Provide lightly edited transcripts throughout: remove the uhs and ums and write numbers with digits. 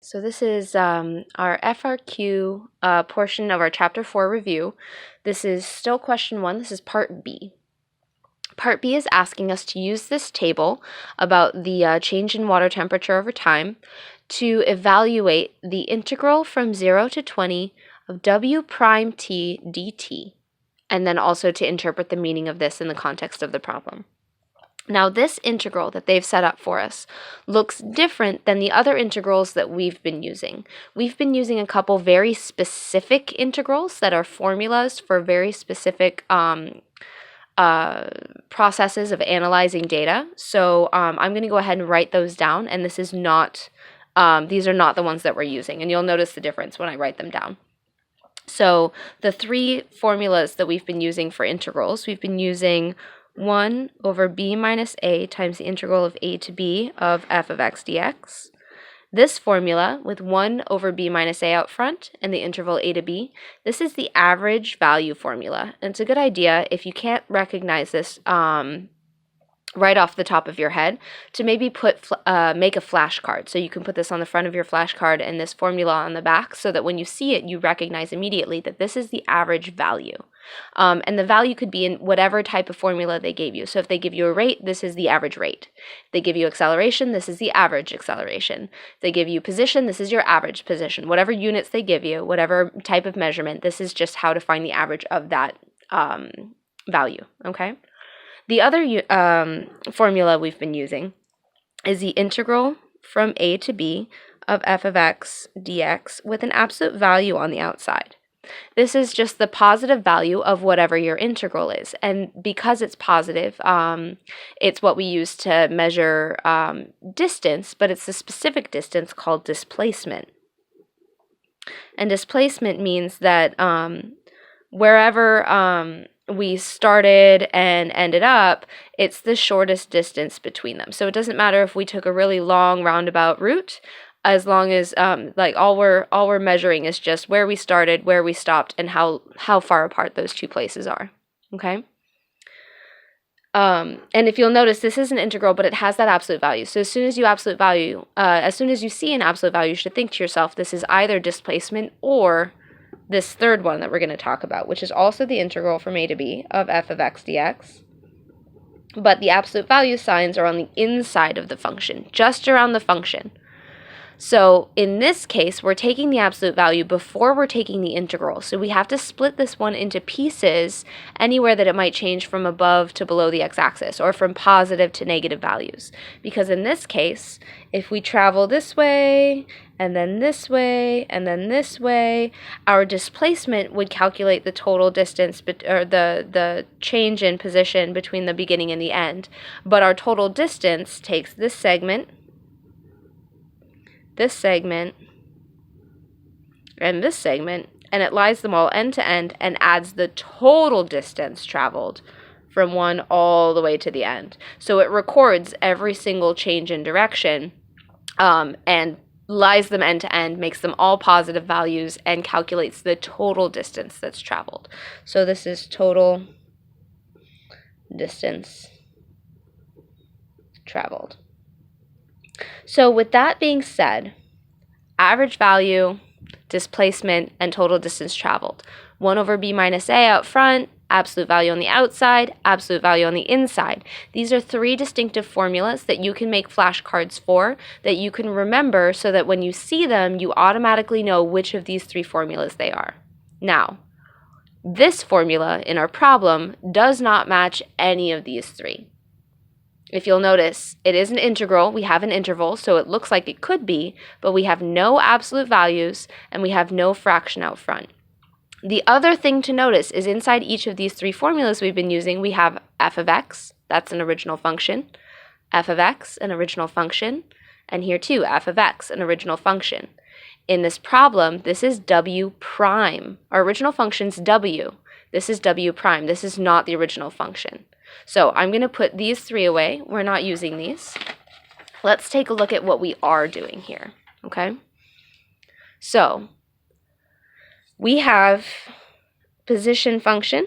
So this is our FRQ portion of our Chapter 4 review. This is still question 1. This is Part B. Part B is asking us to use this table about the change in water temperature over time to evaluate the integral from 0 to 20 of w prime t dt, and then also to interpret the meaning of this in the context of the problem. Now, this integral that they've set up for us looks different than the other integrals that we've been using. We've been using a couple very specific integrals that are formulas for very specific processes of analyzing data. So I'm going to go ahead and write those down, and this is not, these are not the ones that we're using, and you'll notice the difference when I write them down. So the three formulas that we've been using for integrals, we've been using 1 over b minus a times the integral of a to b of f of x dx. This formula with 1 over b minus a out front and the interval a to b, this is the average value formula. And it's a good idea, if you can't recognize this right off the top of your head, to maybe make a flashcard. So you can put this on the front of your flashcard and this formula on the back, so that when you see it, you recognize immediately that this is the average value. And the value could be in whatever type of formula they gave you. So if they give you a rate, this is the average rate. If they give you acceleration, this is the average acceleration. If they give you position, this is your average position. Whatever units they give you, whatever type of measurement, this is just how to find the average of that value, okay? The other formula we've been using is the integral from a to b of f of x dx with an absolute value on the outside. This is just the positive value of whatever your integral is. And because it's positive, it's what we use to measure distance, but it's a specific distance called displacement. And displacement means that wherever we started and ended up, it's the shortest distance between them. So it doesn't matter if we took a really long roundabout route, as long as like all we're measuring is just where we started, where we stopped, and how far apart those two places are. Okay. And if you'll notice, this is an integral, but it has that absolute value. So as soon as you see an absolute value, you should think to yourself, this is either displacement or this third one that we're going to talk about, which is also the integral from a to b of f of x dx. But the absolute value signs are on the inside of the function, just around the function. So in this case, we're taking the absolute value before we're taking the integral. So we have to split this one into pieces anywhere that it might change from above to below the x-axis, or from positive to negative values. Because in this case, if we travel this way, and then this way, and then this way, our displacement would calculate the total distance, or the change in position between the beginning and the end. But our total distance takes this segment, this segment, and this segment, and it lies them all end to end and adds the total distance traveled from one all the way to the end. So it records every single change in direction and lies them end to end, makes them all positive values, and calculates the total distance that's traveled. So this is total distance traveled. So with that being said, average value, displacement, and total distance traveled. 1 over b minus a out front, absolute value on the outside, absolute value on the inside. These are three distinctive formulas that you can make flashcards for, that you can remember, so that when you see them, you automatically know which of these three formulas they are. Now, this formula in our problem does not match any of these three. If you'll notice, it is an integral. We have an interval, so it looks like it could be, but we have no absolute values, and we have no fraction out front. The other thing to notice is inside each of these three formulas we've been using, we have f of x, that's an original function, f of x, an original function, and here too, f of x, an original function. In this problem, this is w prime. Our original function's w. This is w prime. This is not the original function. So I'm going to put these three away. We're not using these. Let's take a look at what we are doing here, okay? So we have position function.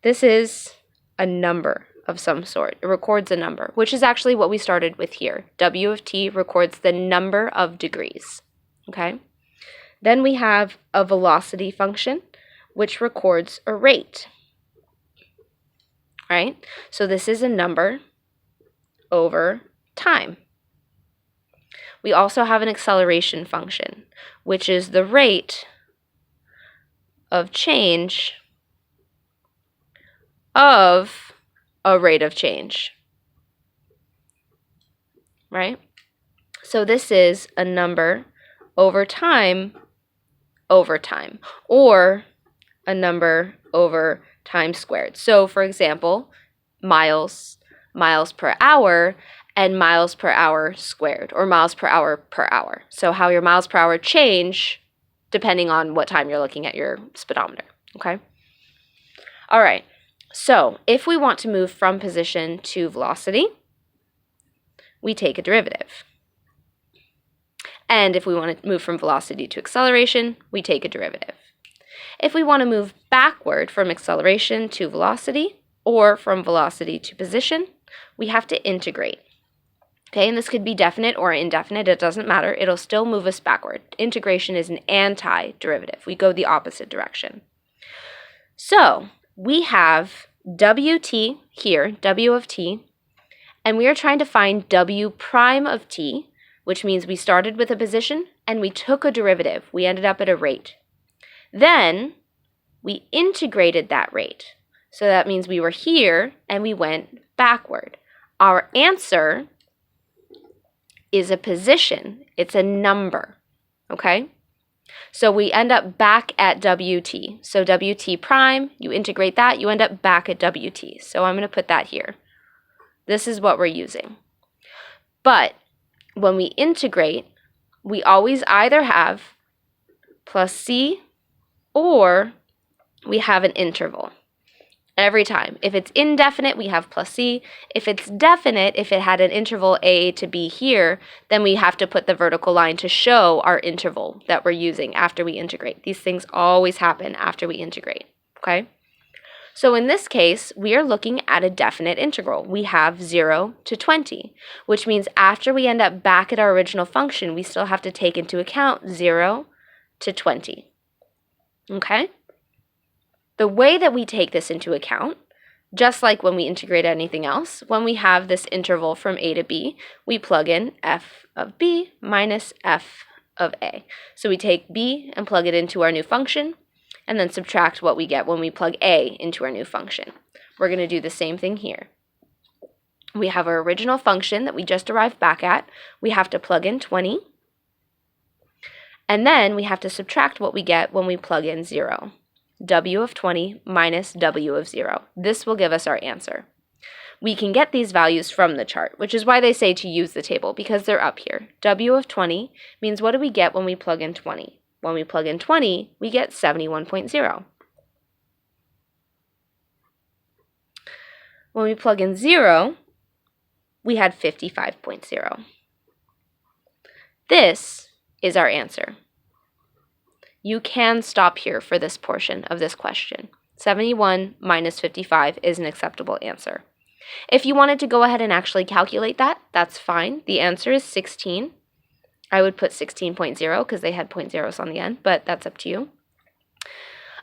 This is a number, of some sort. It records a number, which is actually what we started with here. W of t records the number of degrees, okay? Then we have a velocity function, which records a rate, right? So this is a number over time. We also have an acceleration function, which is the rate of change of a rate of change, right? So this is a number over time, or a number over time squared. So for example, miles per hour, and miles per hour squared, or miles per hour. So how your miles per hour change depending on what time you're looking at your speedometer, okay? All right, so if we want to move from position to velocity, we take a derivative. And if we want to move from velocity to acceleration, we take a derivative. If we want to move backward from acceleration to velocity, or from velocity to position, we have to integrate. Okay, and this could be definite or indefinite, it doesn't matter, it'll still move us backward. Integration is an antiderivative. We go the opposite direction. So we have Wt here, W of t, and we are trying to find W prime of t, which means we started with a position and we took a derivative. We ended up at a rate. Then we integrated that rate. So that means we were here and we went backward. Our answer is a position. It's a number, okay? So we end up back at Wt. So Wt prime, you integrate that, you end up back at Wt. So I'm going to put that here. This is what we're using. But when we integrate, we always either have plus c or we have an interval. Every time. If it's indefinite, we have plus c. If it's definite, if it had an interval a to b here, then we have to put the vertical line to show our interval that we're using after we integrate. These things always happen after we integrate, okay? So in this case, we are looking at a definite integral. We have 0 to 20, which means after we end up back at our original function, we still have to take into account 0 to 20, okay? The way that we take this into account, just like when we integrate anything else, when we have this interval from a to b, we plug in f of b minus f of a. So we take b and plug it into our new function, and then subtract what we get when we plug a into our new function. We're going to do the same thing here. We have our original function that we just arrived back at. We have to plug in 20, and then we have to subtract what we get when we plug in 0. W of 20 minus W of 0. This will give us our answer. We can get these values from the chart, which is why they say to use the table, because they're up here. W of 20 means what do we get when we plug in 20? When we plug in 20, we get 71.0. When we plug in 0, we had 55.0. This is our answer. You can stop here for this portion of this question. 71 minus 55 is an acceptable answer. If you wanted to go ahead and actually calculate that, that's fine. The answer is 16. I would put 16.0 because they had point zeros on the end, but that's up to you.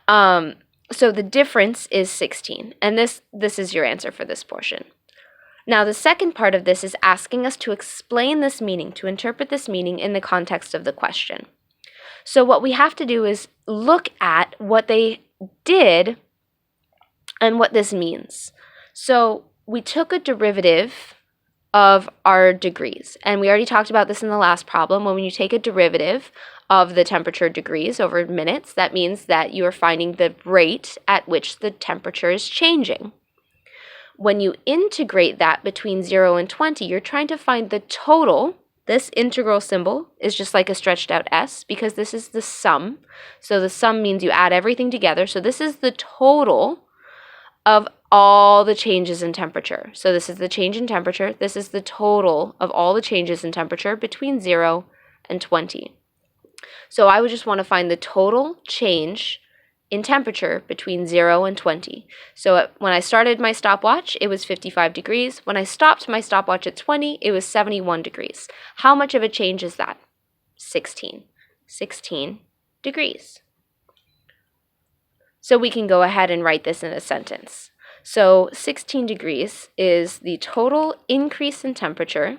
So the difference is 16, and this is your answer for this portion. Now, the second part of this is asking us to explain this meaning, to interpret this meaning in the context of the question. So what we have to do is look at what they did and what this means. So we took a derivative of our degrees, and we already talked about this in the last problem. When you take a derivative of the temperature degrees over minutes, that means that you are finding the rate at which the temperature is changing. When you integrate that between 0 and 20, you're trying to find the total. This integral symbol is just like a stretched out S because this is the sum. So the sum means you add everything together. So this is the total of all the changes in temperature. So this is the change in temperature. This is the total of all the changes in temperature between 0 and 20. So I would just want to find the total change in temperature between 0 and 20. So when I started my stopwatch, it was 55 degrees. When I stopped my stopwatch at 20, it was 71 degrees. How much of a change is that? 16 degrees. So we can go ahead and write this in a sentence. So 16 degrees is the total increase in temperature.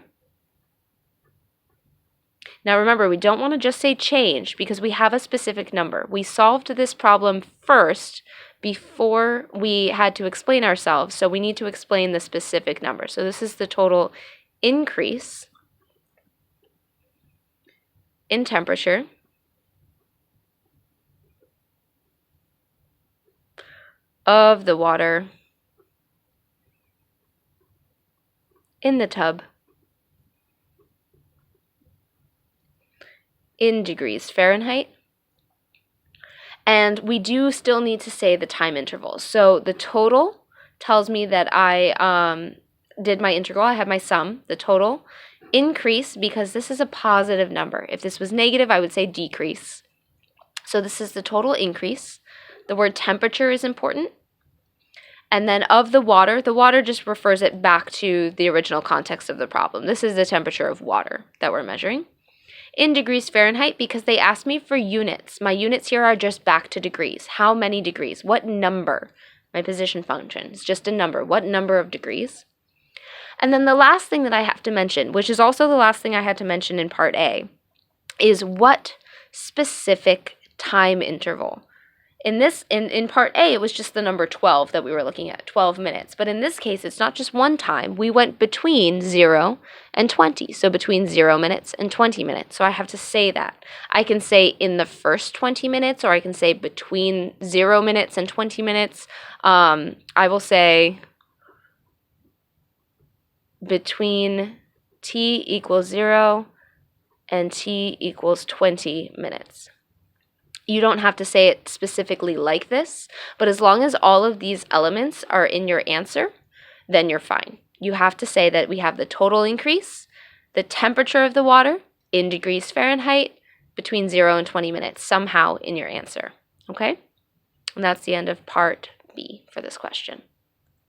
Now remember, we don't want to just say change because we have a specific number. We solved this problem first before we had to explain ourselves, so we need to explain the specific number. So this is the total increase in temperature of the water in the tub in degrees Fahrenheit. And we do still need to say the time interval. So the total tells me that I did my integral. I have my sum, the total increase, because this is a positive number. If this was negative, I would say decrease. So this is the total increase. The word temperature is important. And then of the water just refers it back to the original context of the problem. This is the temperature of water that we're measuring. In degrees Fahrenheit, because they asked me for units. My units here are just back to degrees. How many degrees? What number? My position function is just a number. What number of degrees? And then the last thing that I have to mention, which is also the last thing I had to mention in part A, is what specific time interval. In part A, it was just the number 12 that we were looking at, 12 minutes. But in this case, it's not just one time. We went between 0 and 20, so between 0 minutes and 20 minutes. So I have to say that. I can say in the first 20 minutes, or I can say between 0 minutes and 20 minutes. I will say between t equals 0 and t equals 20 minutes. You don't have to say it specifically like this, but as long as all of these elements are in your answer, then you're fine. You have to say that we have the total increase, the temperature of the water in degrees Fahrenheit between 0 and 20 minutes somehow in your answer, okay? And that's the end of part B for this question.